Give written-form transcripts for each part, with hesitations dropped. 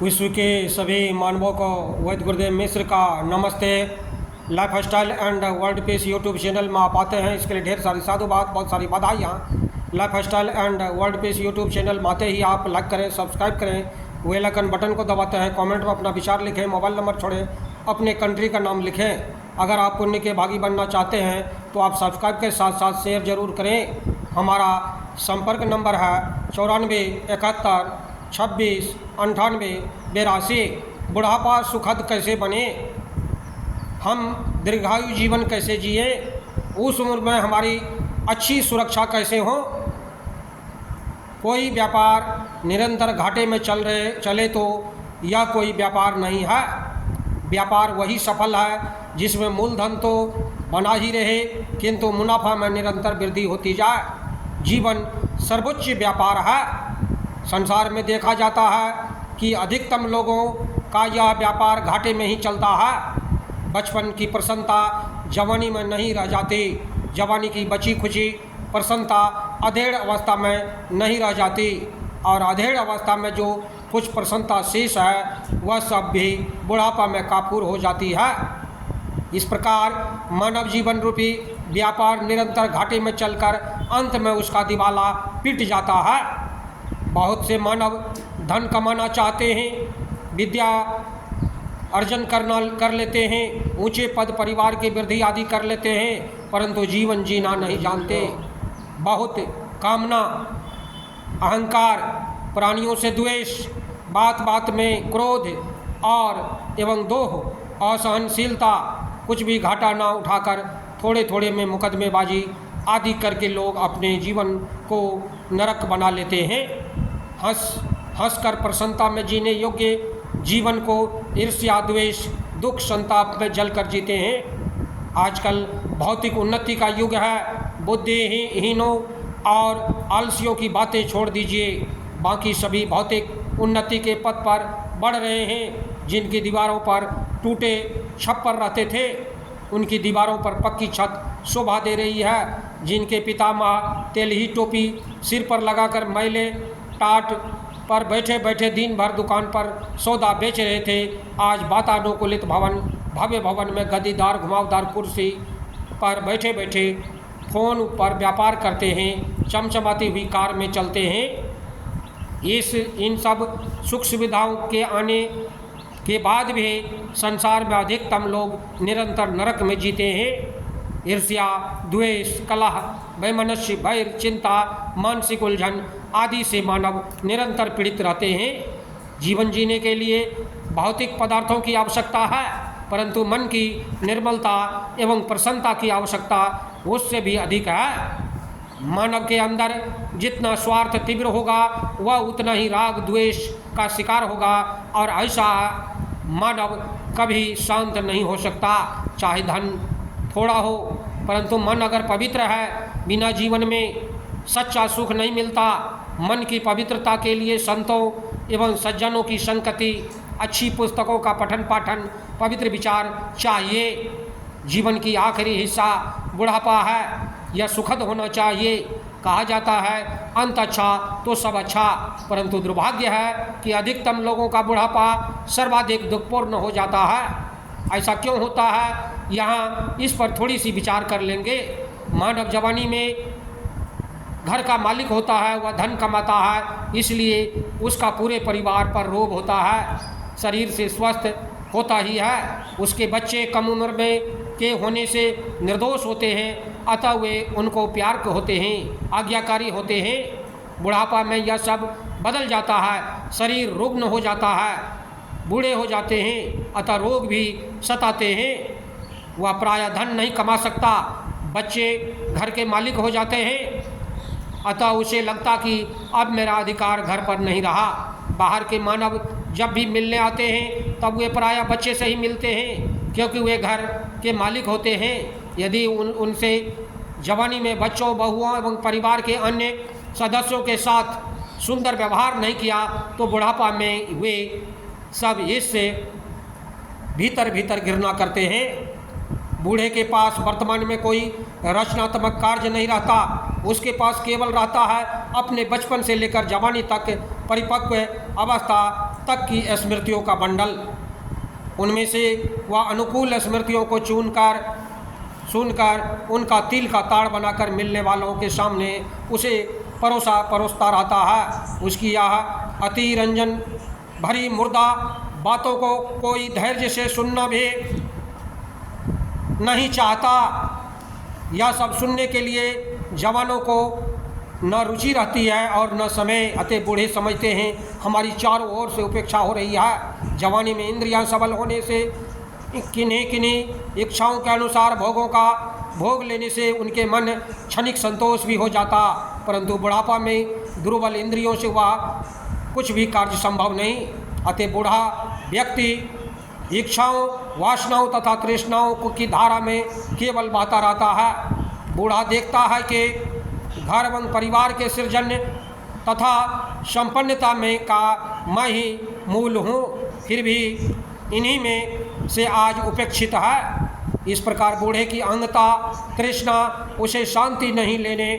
विश्व के सभी मानवों को वैद्य गुरुदेव मिश्र का नमस्ते। Life style and world peace YouTube channel में आप आते हैं, इसके लिए ढेर सारी साधुवाद, बहुत सारी बधाइयाँ। Life style and world peace YouTube channel में आते ही आप लाइक करें, सब्सक्राइब करें, बेल आइकन बटन को दबाते हैं, कमेंट में अपना विचार लिखें, मोबाइल नंबर छोड़ें, अपने कंट्री का नाम लिखें। अगर आप पुण्य के भागी बनना चाहते हैं तो आप सब्सक्राइब के साथ साथ शेयर जरूर करें। हमारा संपर्क नंबर है 9471269882। बुढ़ापा सुखद कैसे बने, हम दीर्घायु जीवन कैसे जिए, उस उम्र में हमारी अच्छी सुरक्षा कैसे हो। कोई व्यापार निरंतर घाटे में चले तो यह कोई व्यापार नहीं है। व्यापार वही सफल है जिसमें मूलधन तो बना ही रहे किंतु मुनाफा में निरंतर वृद्धि होती जाए। जीवन सर्वोच्च व्यापार है। संसार में देखा जाता है कि अधिकतम लोगों का यह व्यापार घाटे में ही चलता है। बचपन की प्रसन्नता जवानी में नहीं रह जाती, जवानी की बची खुची प्रसन्नता अधेड़ अवस्था में नहीं रह जाती, और अधेड़ अवस्था में जो कुछ प्रसन्नता शेष है वह सब भी बुढ़ापा में काफूर हो जाती है। इस प्रकार मानव जीवन रूपी व्यापार निरंतर घाटे में चलकर अंत में उसका दिवाला पिट जाता है। बहुत से मानव धन कमाना चाहते हैं, विद्या अर्जन कर लेते हैं, ऊंचे पद परिवार की वृद्धि आदि कर लेते हैं, परंतु जीवन जीना नहीं जानते। बहुत कामना, अहंकार, प्राणियों से द्वेष, बात बात में क्रोध और एवं दोह, असहनशीलता, कुछ भी घाटा ना उठाकर थोड़े थोड़े में मुकदमेबाजी आदि करके लोग अपने जीवन को नरक बना लेते हैं। हंस कर प्रसन्नता में जीने योग्य जीवन को ईर्ष्या, द्वेष, दुख, संताप में जलकर जीते हैं। आजकल भौतिक उन्नति का युग है। बुद्धिहीनों और आलसियों की बातें छोड़ दीजिए, बाकी सभी भौतिक उन्नति के पथ पर बढ़ रहे हैं। जिनकी दीवारों पर टूटे छप्पर रहते थे, उनकी दीवारों पर पक्की छत शोभा दे रही है। जिनके पितामह तेलही टोपी सिर पर लगाकर मैले टाट पर बैठे बैठे दिन भर दुकान पर सौदा बेच रहे थे, आज वातानुकूलित भव्य भवन में गद्दीदार घुमावदार कुर्सी पर बैठे बैठे फोन पर व्यापार करते हैं, चमचमाती हुई कार में चलते हैं। इन सब सुख सुविधाओं के आने के बाद भी संसार में अधिकतम लोग निरंतर नरक में जीते हैं। ईर्ष्या, द्वेष, कलह, वैमनस्य, भय, चिंता, मानसिक उलझन आदि से मानव निरंतर पीड़ित रहते हैं। जीवन जीने के लिए भौतिक पदार्थों की आवश्यकता है, परंतु मन की निर्मलता एवं प्रसन्नता की आवश्यकता उससे भी अधिक है। मानव के अंदर जितना स्वार्थ तीव्र होगा वह उतना ही राग द्वेष का शिकार होगा, और ऐसा मानव कभी शांत नहीं हो सकता। चाहे धन थोड़ा हो, परंतु मन अगर पवित्र है, बिना जीवन में सच्चा सुख नहीं मिलता। मन की पवित्रता के लिए संतों एवं सज्जनों की संगति, अच्छी पुस्तकों का पठन पाठन, पवित्र विचार चाहिए। जीवन की आखिरी हिस्सा बुढ़ापा है, यह सुखद होना चाहिए। कहा जाता है अंत अच्छा तो सब अच्छा, परंतु दुर्भाग्य है कि अधिकतम लोगों का बुढ़ापा सर्वाधिक दुखपूर्ण हो जाता है। ऐसा क्यों होता है, यहाँ इस पर थोड़ी सी विचार कर लेंगे। मानव जवानी में घर का मालिक होता है, वह धन कमाता है, इसलिए उसका पूरे परिवार पर रोब होता है, शरीर से स्वस्थ होता ही है। उसके बच्चे कम उम्र में के होने से निर्दोष होते हैं, अतः वे उनको प्यार के होते हैं, आज्ञाकारी होते हैं। बुढ़ापा में यह सब बदल जाता है, शरीर रुग्ण हो जाता है, बूढ़े हो जाते हैं, अतः रोग भी सताते हैं। वह प्रायः धन नहीं कमा सकता, बच्चे घर के मालिक हो जाते हैं, अतः उसे लगता कि अब मेरा अधिकार घर पर नहीं रहा। बाहर के मानव जब भी मिलने आते हैं तब वे प्रायः बच्चे से ही मिलते हैं, क्योंकि वे घर के मालिक होते हैं। यदि उनसे जवानी में बच्चों, बहुओं एवं परिवार के अन्य सदस्यों के साथ सुंदर व्यवहार नहीं किया तो बुढ़ापा में वे सब इससे भीतर भीतर घृणा करते हैं। बूढ़े के पास वर्तमान में कोई रचनात्मक कार्य नहीं रहता, उसके पास केवल रहता है अपने बचपन से लेकर जवानी तक परिपक्व अवस्था तक की स्मृतियों का बंडल। उनमें से वह अनुकूल स्मृतियों को सुनकर उनका तिल का ताड़ बनाकर मिलने वालों के सामने उसे परोसता रहता है। उसकी यह अति रंजन भरी मुर्दा बातों को कोई धैर्य से सुनना भी नहीं चाहता। यह सब सुनने के लिए जवानों को न रुचि रहती है और न समय। अतः बूढ़े समझते हैं हमारी चारों ओर से उपेक्षा हो रही है। जवानी में इंद्रियां सबल होने से किन्हीं इच्छाओं के अनुसार भोगों का भोग लेने से उनके मन क्षणिक संतोष भी हो जाता, परंतु बुढ़ापा में दुर्बल इंद्रियों से वह कुछ भी कार्य संभव नहीं। अतः बूढ़ा व्यक्ति इच्छाओं, वासनाओं तथा तृष्णाओं की धारा में केवल बहता रहता है। बूढ़ा देखता है कि घर एवं परिवार के सृजन तथा संपन्नता में का मैं ही मूल हूँ, फिर भी इन्हीं में से आज उपेक्षित है। इस प्रकार बूढ़े की अंगता तृष्णा उसे शांति नहीं लेने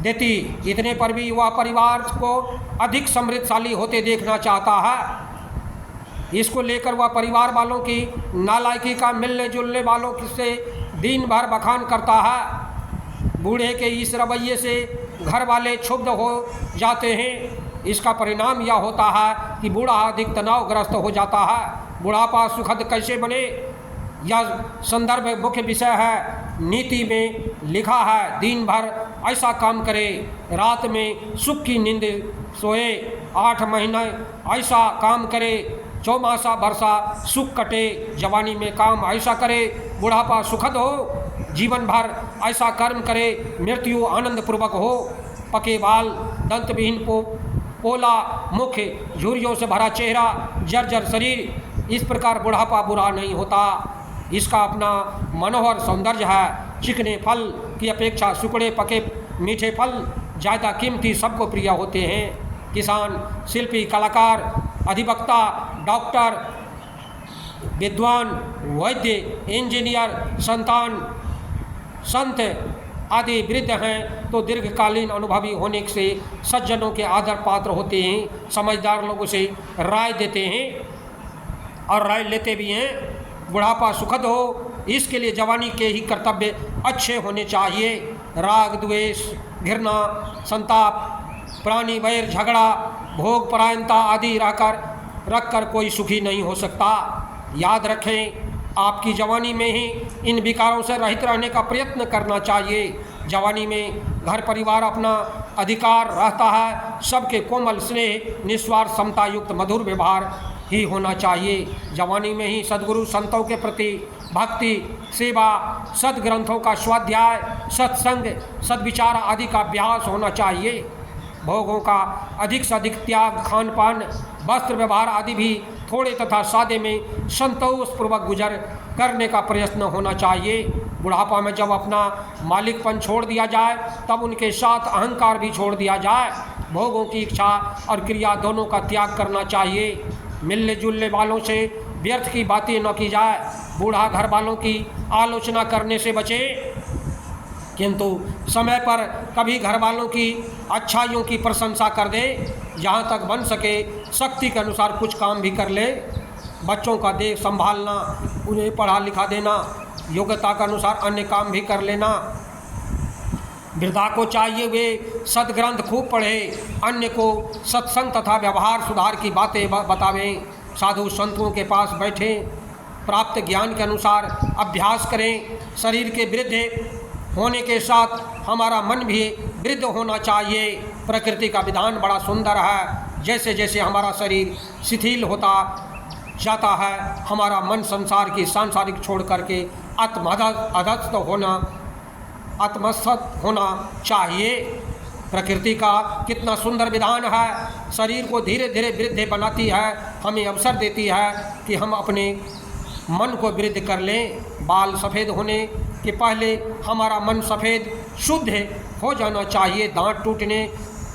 देती। इतने पर भी वह परिवार को अधिक समृद्धशाली होते देखना चाहता है। इसको लेकर वह परिवार वालों की नालायकी का मिलने जुलने वालों से दिन भर बखान करता है। बूढ़े के इस रवैये से घर वाले क्षुब्ध हो जाते हैं। इसका परिणाम यह होता है कि बूढ़ा अधिक तनावग्रस्त हो जाता है। बुढ़ापा सुखद कैसे बने, यह संदर्भ मुख्य विषय है। नीति में लिखा है दिन भर ऐसा काम करे, रात में सुख की नींद सोए, 8 महीने ऐसा काम करे, चौमासा बरसा सुख कटे। जवानी में काम ऐसा करे, बुढ़ापा सुखद हो। जीवन भर ऐसा कर्म करे, मृत्यु आनंदपूर्वक हो। पके बाल, दंतविहीन पोला मुख, झुर्रियों से भरा चेहरा, जर्जर शरीर, इस प्रकार बुढ़ापा बुरा नहीं होता। इसका अपना मनोहर सौंदर्य है। चिकने फल की अपेक्षा सुकड़े पके मीठे फल ज़्यादा कीमती सबको प्रिय होते हैं। किसान, शिल्पी, कलाकार, अधिवक्ता, डॉक्टर, विद्वान, वैद्य, इंजीनियर, संत आदि वृद्ध हैं तो दीर्घकालीन अनुभवी होने से सज्जनों के आदर पात्र होते हैं। समझदार लोग उसे राय देते हैं और राय लेते भी हैं। बुढ़ापा सुखद हो, इसके लिए जवानी के ही कर्तव्य अच्छे होने चाहिए। राग, द्वेष, घृणा, संताप, प्राणी वैर, झगड़ा, भोग परायणता आदि रखकर कोई सुखी नहीं हो सकता। याद रखें, आपकी जवानी में ही इन विकारों से रहित रहने का प्रयत्न करना चाहिए। जवानी में घर परिवार अपना अधिकार रहता है। सबके कोमल स्नेह, निस्वार्थ समता युक्त मधुर व्यवहार ही होना चाहिए। जवानी में ही सद्गुरु संतों के प्रति भक्ति, सेवा, सद्ग्रंथों का स्वाध्याय, सत्संग, सद्विचार आदि का अभ्यास होना चाहिए। भोगों का अधिक से अधिक त्याग, खान पान, वस्त्र व्यवहार आदि भी थोड़े तथा सादे में संतोषपूर्वक गुजर करने का प्रयत्न होना चाहिए। बुढ़ापा में जब अपना मालिकपन छोड़ दिया जाए तब उनके साथ अहंकार भी छोड़ दिया जाए। भोगों की इच्छा और क्रिया दोनों का त्याग करना चाहिए। मिलने जुलने वालों से व्यर्थ की बातें न की जाए। बूढ़ा घर वालों की आलोचना करने से बचे, किंतु समय पर कभी घर वालों की अच्छाइयों की प्रशंसा कर दे। जहाँ तक बन सके शक्ति के अनुसार कुछ काम भी कर ले। बच्चों का देख संभालना, उन्हें पढ़ा लिखा देना, योग्यता के अनुसार अन्य काम भी कर लेना। वृद्धा को चाहिए वे सद्ग्रंथ खूब पढ़े, अन्य को सत्संग तथा व्यवहार सुधार की बातें बतावें। साधु संतों के पास बैठें, प्राप्त ज्ञान के अनुसार अभ्यास करें। शरीर के वृद्ध होने के साथ हमारा मन भी वृद्ध होना चाहिए। प्रकृति का विधान बड़ा सुंदर है। जैसे जैसे हमारा शरीर शिथिल होता जाता है, हमारा मन संसार की सांसारिक छोड़ करके आत्मस्थ होना चाहिए। प्रकृति का कितना सुंदर विधान है। शरीर को धीरे धीरे वृद्ध बनाती है, हमें अवसर देती है कि हम अपने मन को वृद्ध कर लें। बाल सफ़ेद होने के पहले हमारा मन सफ़ेद शुद्ध हो जाना चाहिए। दांत टूटने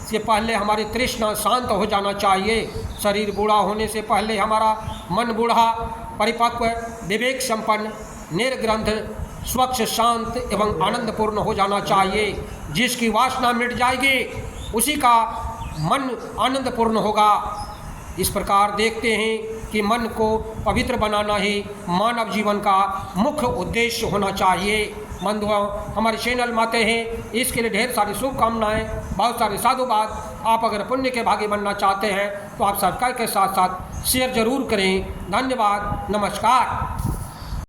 से पहले हमारी तृष्णा शांत हो जाना चाहिए। शरीर बूढ़ा होने से पहले हमारा मन बूढ़ा, परिपक्व, विवेक संपन्न निर्ग्रंथ स्वच्छ शांत एवं आनंदपूर्ण हो जाना चाहिए। जिसकी वासना मिट जाएगी उसी का मन आनंदपूर्ण होगा। इस प्रकार देखते हैं कि मन को पवित्र बनाना ही मानव जीवन का मुख्य उद्देश्य होना चाहिए। बंधुओं, हमारे चैनल में आते हैं, इसके लिए ढेर सारी शुभकामनाएं, बहुत सारे साधुवाद। आप अगर पुण्य के भागी बनना चाहते हैं तो आप सब्सक्राइब के साथ साथ शेयर जरूर करें। धन्यवाद, नमस्कार।